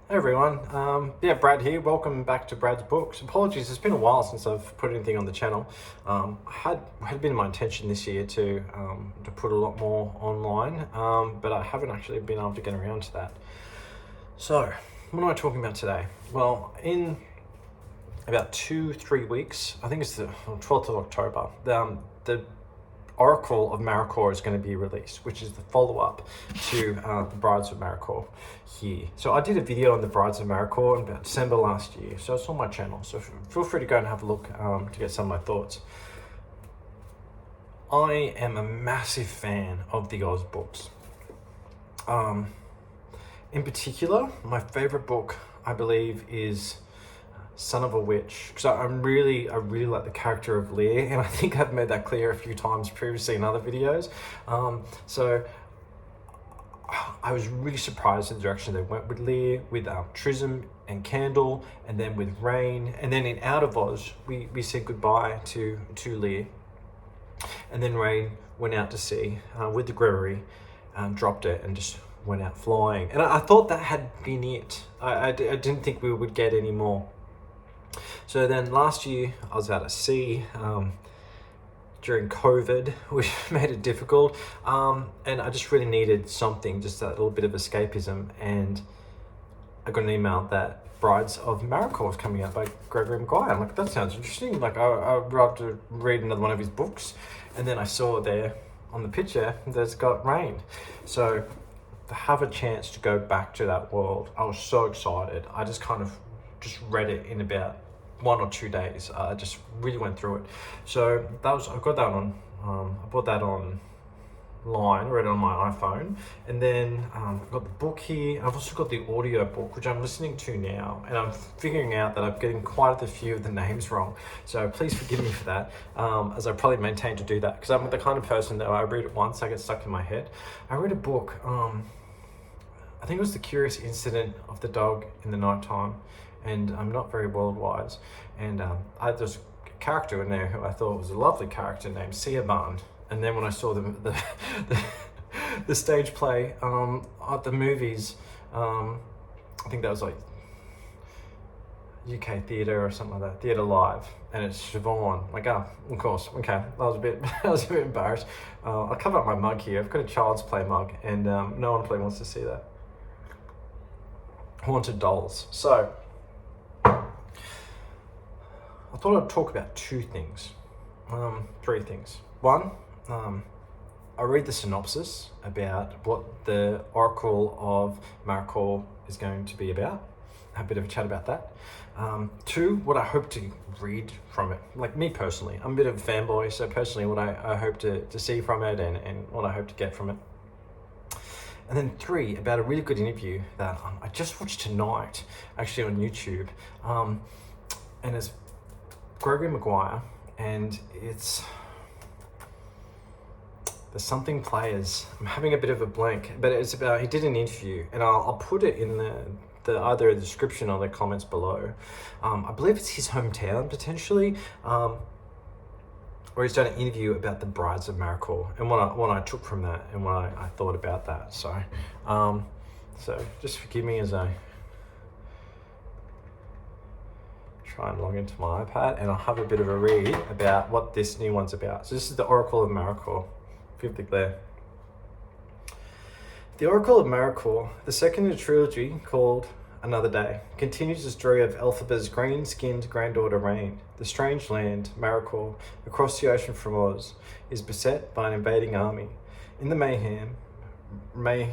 Hey everyone, Brad here. Welcome back to Brad's Books. Apologies, it's been a while since I've put anything on the channel. Had been my intention this year to put a lot more online, but I haven't actually been able to get around to that. So, what am I talking about today? Well, in about 2-3 weeks, I think it's the 12th of October, the Oracle of Maracoor is going to be released, which is the follow-up to the Brides of Maracoor here. So I did a video on the Brides of Maracoor in about December last year, so it's on my channel. So feel free to go and have a look to get some of my thoughts. I am a massive fan of the Oz books. In particular, my favorite book, I believe, is Son of a Witch, because I really like the character of Lear, and I think I've made that clear a few times previously in other videos. So I was really surprised at the direction they went with Lear, with Trism and Candle, and then with Rain, and then in Out of Oz we said goodbye to Lear, and then Rain went out to sea with the Gregory, dropped it and just went out flying, and I thought that had been it. I didn't think we would get any more. So then last year I was out at sea during COVID, which made it difficult, and I just really needed something, just a little bit of escapism, and I got an email that Brides of Maracoor was coming out by Gregory Maguire. I'm like, that sounds interesting. Like, I'd love to read another one of his books. And then I saw there on the picture there's got Rain. So to have a chance to go back to that world, I was so excited. I just read it in about 1 or 2 days. I just really went through it. So I got that on. I bought that online, read it on my iPhone, and then I've got the book here. I've also got the audio book, which I'm listening to now, and I'm figuring out that I'm getting quite a few of the names wrong. So please forgive me for that, as I probably maintain to do that, because I'm the kind of person that I read it once, I get stuck in my head. I read a book. I think it was The Curious Incident of the Dog in the Nighttime, and I'm not very world wise, and I had this character in there who I thought was a lovely character named Siobhan, and then when I saw the stage play at the movies, I think that was like UK Theatre or something like that, Theatre Live, and it's Siobhan. Like, of course, okay, I was a bit embarrassed. I'll cover up my mug here. I've got a Child's Play mug, and no one probably wants to see that. Haunted Dolls. So I thought I'd talk about three things. One, I read the synopsis about what the Oracle of Maracoor is going to be about. Have a bit of a chat about that. Two, what I hope to read from it. Like, me personally, I'm a bit of a fanboy, so personally what I hope to see from it, and what I hope to get from it. And then three, about a really good interview that I just watched tonight, actually on YouTube, and it's Gregory Maguire, and it's the Something Players. I'm having a bit of a blank, but it's about, he did an interview, and I'll put it in the either the description or the comments below. I believe it's his hometown potentially, where he's done an interview about the Brides of Maracoor, and what I took from that, and what I thought about that. So just forgive me as I try and log into my iPad, and I'll have a bit of a read about what this new one's about. So this is the Oracle of Maracoor, fifth glare. The Oracle of Maracoor, the second in a trilogy called Another Day, continues the story of Elphaba's green-skinned granddaughter Rain. The strange land, Maracoor, across the ocean from Oz, is beset by an invading army. In the mayhem, Rain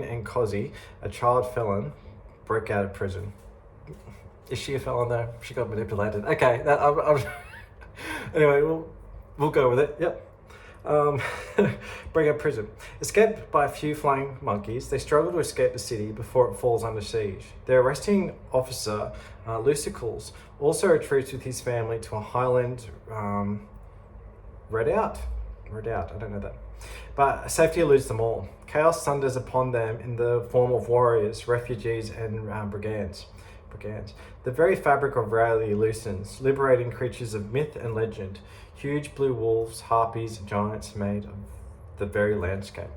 and Cozzy, a child felon, break out of prison. Is she a felon though? She got manipulated. Okay, anyway, we'll go with it. Yep. Break out of prison. Escaped by a few flying monkeys, they struggle to escape the city before it falls under siege. Their arresting officer, Lucicles, also retreats with his family to a highland redoubt. I don't know that. But safety eludes them all. Chaos thunders upon them in the form of warriors, refugees, and brigands. The very fabric of reality loosens, liberating creatures of myth and legend, huge blue wolves, harpies, giants made of the very landscape.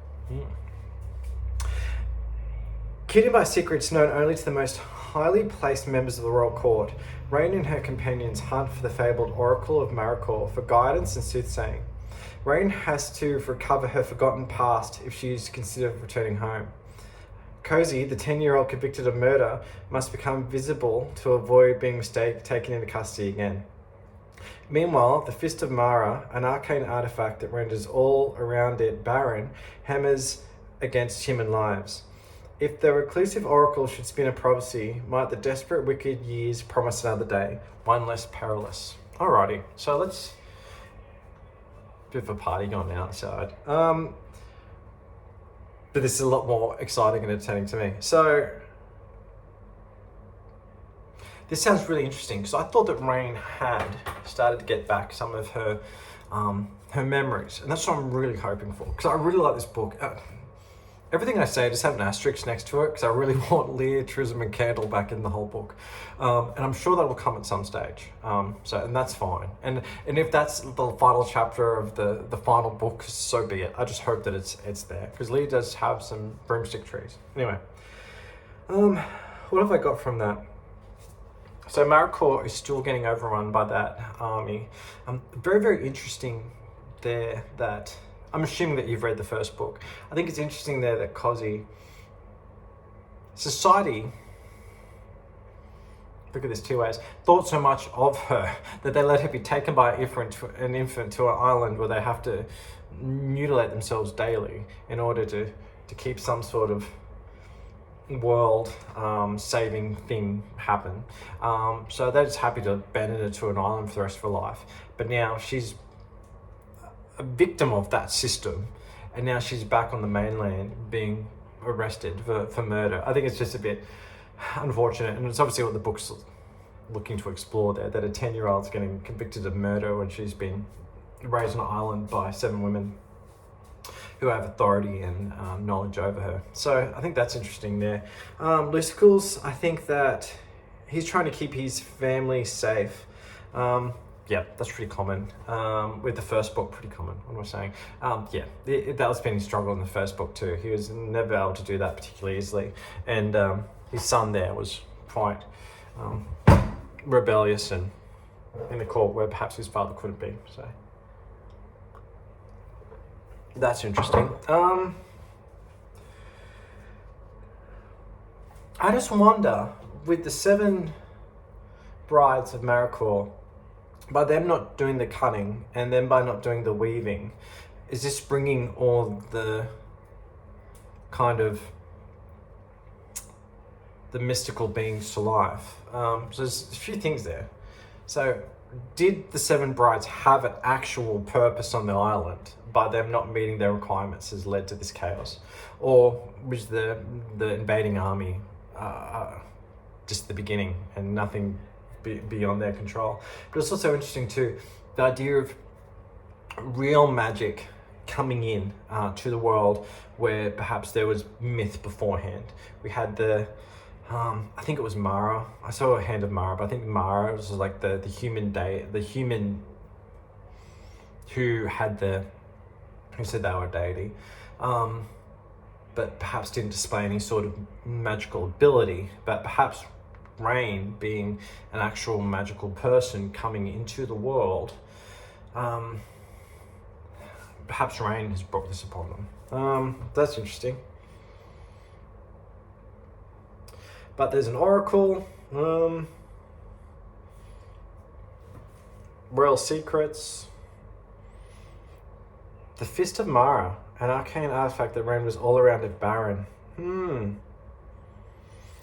Keeping by secrets known only to the most highly placed members of the royal court, Rain and her companions hunt for the fabled Oracle of Maracoor for guidance and soothsaying. Rain has to recover her forgotten past if she is to consider returning home. Cozy, the 10-year-old convicted of murder, must become visible to avoid being taken into custody again. Meanwhile, the Fist of Mara, an arcane artifact that renders all around it barren, hammers against human lives. If the reclusive oracle should spin a prophecy, might the desperate wicked years promise another day, one less perilous. Alrighty, so let's... Bit of a party going on outside. But this is a lot more exciting and entertaining to me. So, this sounds really interesting because I thought that Rain had started to get back some of her her memories, and that's what I'm really hoping for because I really like this book. Everything I say, I just have an asterisk next to it because I really want Leah, Trism, and Candle back in the whole book, and I'm sure that will come at some stage. And that's fine. And if that's the final chapter of the final book, so be it. I just hope that it's there because Leah does have some broomstick trees. Anyway, what have I got from that? So Maracoor is still getting overrun by that army. Very, very interesting there that... I'm assuming that you've read the first book. I think it's interesting there that Cozy... Society, look at this two ways, thought so much of her that they let her be taken by an infant to an island where they have to mutilate themselves daily in order to keep some sort of world saving thing happen. So they're just happy to abandon her to an island for the rest of her life. But now she's a victim of that system, and now she's back on the mainland being arrested for murder. I think it's just a bit unfortunate, and it's obviously what the book's looking to explore there, that a 10-year-old's getting convicted of murder when she's been raised on an island by 7 women who have authority and knowledge over her. So I think that's interesting there. Lucicles, I think that he's trying to keep his family safe. Yeah, that's pretty common. With the first book, pretty common. What am I saying? That was been his struggle in the first book too. He was never able to do that particularly easily. And his son there was quite rebellious and in the court where perhaps his father couldn't be. So that's interesting. I just wonder, with the 7 brides of Maracoor, by them not doing the cutting and then by not doing the weaving, is this bringing all the kind of the mystical beings to life? So there's a few things there. So did the 7 brides have an actual purpose on the island by them not meeting their requirements has led to this chaos? Or was the invading army just the beginning and nothing beyond their control? But it's also interesting too, the idea of real magic coming in to the world where perhaps there was myth beforehand. We had the I think it was Mara. I saw a hand of Mara, but I think Mara was like the human who said they were a deity, but perhaps didn't display any sort of magical ability. But perhaps Rain, being an actual magical person coming into the world, perhaps Rain has brought this upon them. That's interesting. But there's an oracle, royal secrets, the Fist of Mara, an arcane artifact that renders all around it barren.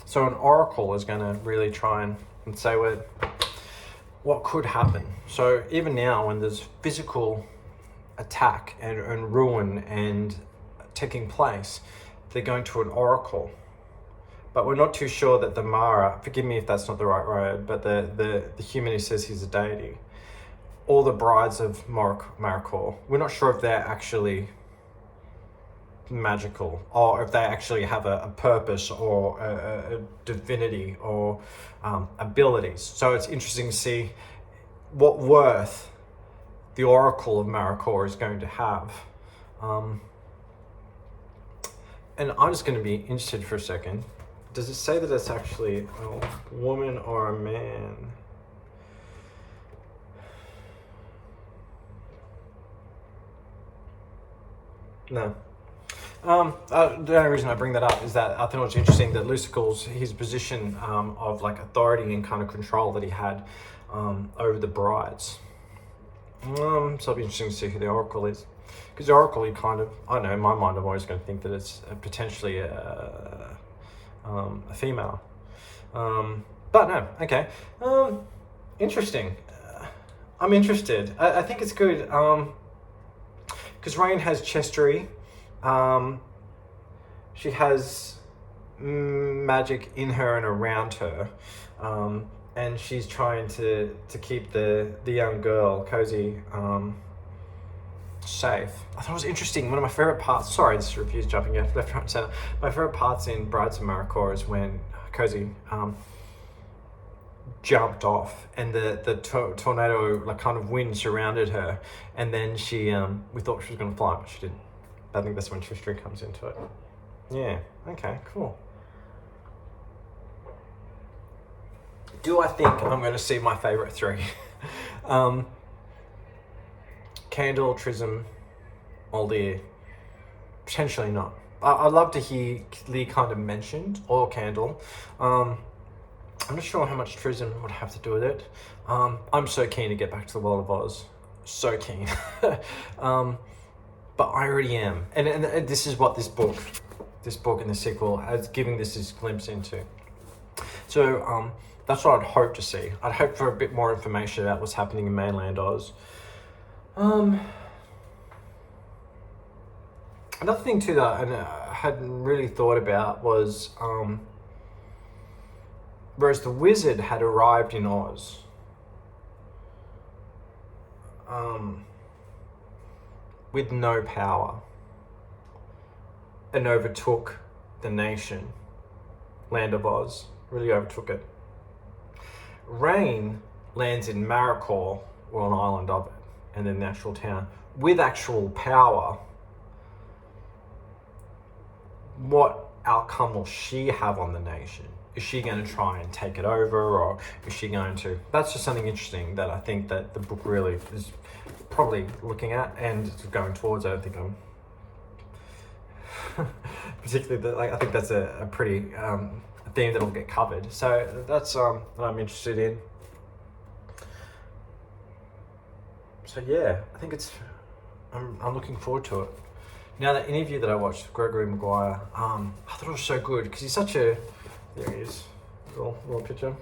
So an oracle is going to really try and say what could happen. So even now, when there's physical attack and ruin and taking place, they're going to an oracle. But we're not too sure that the Mara, forgive me if that's not the right word, but the human who says he's a deity, all the brides of Maracoor, we're not sure if they're actually magical or if they actually have a purpose or a divinity or abilities. So it's interesting to see what worth the Oracle of Maracoor is going to have. And I'm just going to be interested for a second Does it say that it's actually a woman or a man? No. The only reason I bring that up is that I thought it was interesting that Lucicle's, his position of like authority and kind of control that he had over the brides. So it'll be interesting to see who the Oracle is. Because the Oracle, you kind of, I don't know, in my mind I'm always going to think that it's potentially a female. But no, okay. Interesting. I'm interested. I think it's good. Because Rain has Chestery. She has magic in her and around her. And she's trying to keep the young girl, Cozy, safe. I thought it was interesting. One of my favorite parts, sorry, this review's jumping left, right, and center. My favorite parts in Brides of Maracoor is when Cozy jumped off and the tornado, like kind of wind surrounded her, and then she we thought she was going to fly, but she didn't. I think that's when Tristram comes into it. Yeah, okay, cool. Do I think I'm going to see my favorite three? Candle, Trism, or Lear? Potentially not. I'd love to hear Lear kind of mentioned, or Candle. I'm not sure how much Trism would have to do with it. I'm so keen to get back to the world of Oz. So keen. But I already am. And this is what this book and the sequel is giving this glimpse into. So that's what I'd hope to see. I'd hope for a bit more information about what's happening in mainland Oz. Another thing too that I hadn't really thought about was whereas the wizard had arrived in Oz, with no power and overtook the nation, land of Oz, really overtook it. Rain lands in Maracoor, or an island of it, and then the actual town, with actual power. What outcome will she have on the nation? Is she going to try and take it over, or is she going to... That's just something interesting that I think that the book really is probably looking at and going towards. I don't think I'm particularly... I think that's a pretty theme that'll get covered. So that's that I'm interested in. So yeah, I think it's... I'm looking forward to it. Now, that interview that I watched with Gregory Maguire, I thought it was so good because he's such a... There he is, little picture.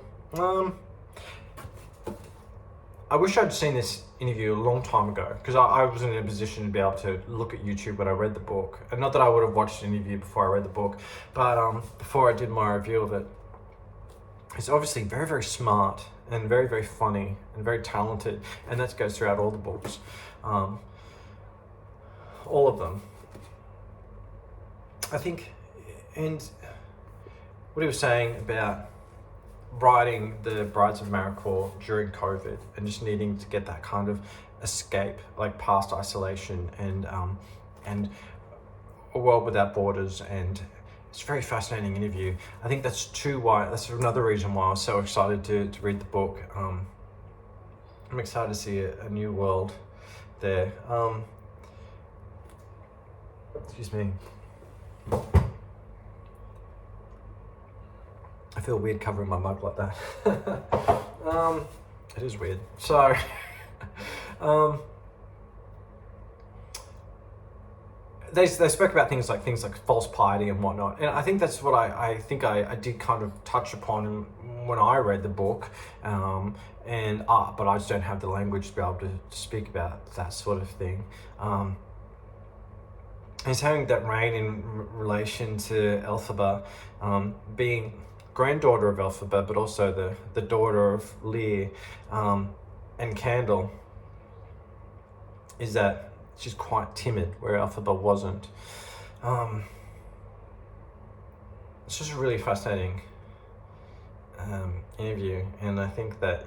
I wish I'd seen this interview a long time ago because I wasn't in a position to be able to look at YouTube when I read the book. And not that I would have watched an interview before I read the book, but before I did my review of it, he's obviously very, very smart and very, very funny and very talented. And that goes throughout all the books. All of them. I think, and what he was saying about writing the Brides of Maracoor during COVID and just needing to get that kind of escape, like past isolation and a world without borders, and it's a very fascinating interview. I think that's another reason why I was so excited to read the book. I'm excited to see a new world there. Excuse me. I feel weird covering my mug like that. It is weird. So, they spoke about things like false piety and whatnot, and I think that's what I think I did kind of touch upon when I read the book, but I just don't have the language to be able to speak about that sort of thing. He's saying that Rain in relation to Elphaba, being granddaughter of Elphaba, but also the daughter of Lear, and Candle, is that she's quite timid, where Elphaba wasn't. It's just a really fascinating interview, and I think that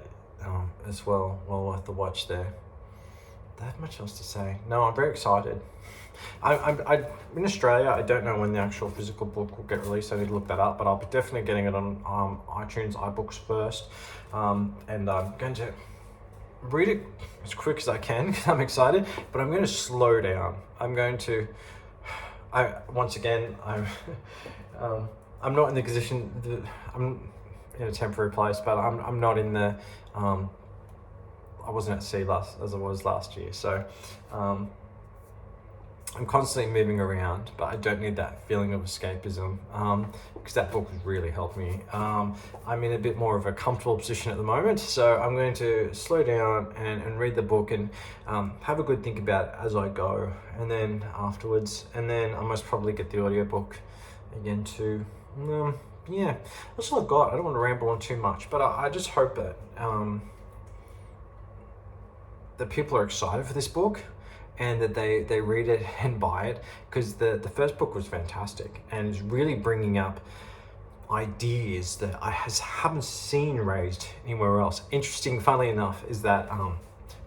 as well worth the watch there. Do I have much else to say? No, I'm very excited. I in Australia, I don't know when the actual physical book will get released. I need to look that up, but I'll be definitely getting it on iTunes, iBooks first, and I'm going to read it as quick as I can because I'm excited. But I'm going to slow down. I'm going to. Once again, I'm not in the position. I'm in a temporary place, but I'm not in the. I wasn't at sea as I was last year, so I'm constantly moving around, but I don't need that feeling of escapism because that book really helped me. I'm in a bit more of a comfortable position at the moment, so I'm going to slow down and read the book and have a good think about it as I go, and then afterwards, and then I most probably get the audiobook again too. Yeah, that's all I've got. I don't want to ramble on too much, but I just hope that that people are excited for this book and that they read it and buy it, because the first book was fantastic and is really bringing up ideas that I haven't seen raised anywhere else. Interesting, funnily enough, is that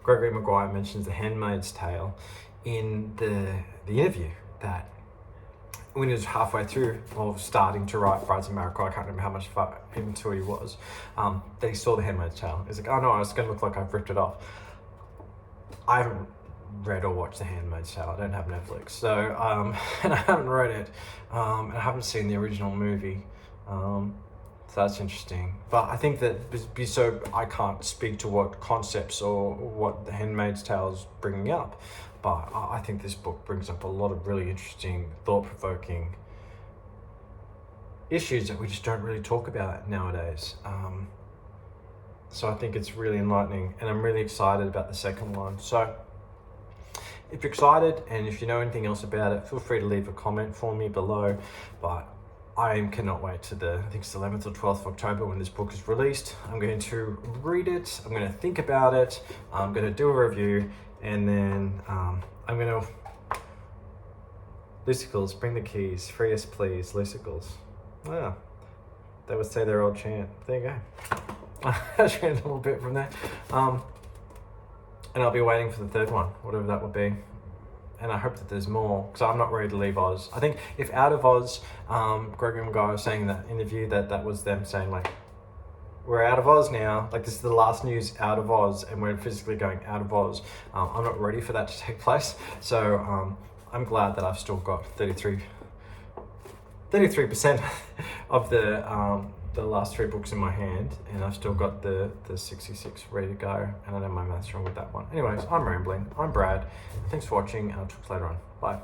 Gregory Maguire mentions The Handmaid's Tale in the interview, that when he was halfway through, or starting to write Brides of Maracoor, I can't remember how much far into he was, that he saw The Handmaid's Tale. He's like, oh no, it's going to look like I've ripped it off. I haven't read or watched The Handmaid's Tale. I don't have Netflix, so and I haven't read it, and I haven't seen the original movie, so that's interesting. But I think that so I can't speak to what concepts or what The Handmaid's Tale is bringing up, but I think this book brings up a lot of really interesting, thought-provoking issues that we just don't really talk about nowadays. So I think it's really enlightening, and I'm really excited about the second one. So if you're excited and if you know anything else about it, feel free to leave a comment for me below. But I cannot wait to I think it's the 11th or 12th of October when this book is released. I'm going to read it, I'm going to think about it, I'm going to do a review, and then I'm going to... Lucicles, bring the keys, free us please, Lucicles. Wow, they would say their old chant. There you go. I changed a little bit from there. And I'll be waiting for the third one, whatever that would be. And I hope that there's more, because I'm not ready to leave Oz. I think if out of Oz, Gregory Maguire was saying in that interview that was them saying, like, we're out of Oz now. Like, this is the last news out of Oz, and we're physically going out of Oz. I'm not ready for that to take place. So I'm glad that I've still got 33% of the last 3 books in my hand, and I've still got the 66 ready to go, and I know my maths wrong with that one. Anyways, I'm rambling. I'm Brad. Thanks for watching, and I'll talk to you later on. Bye.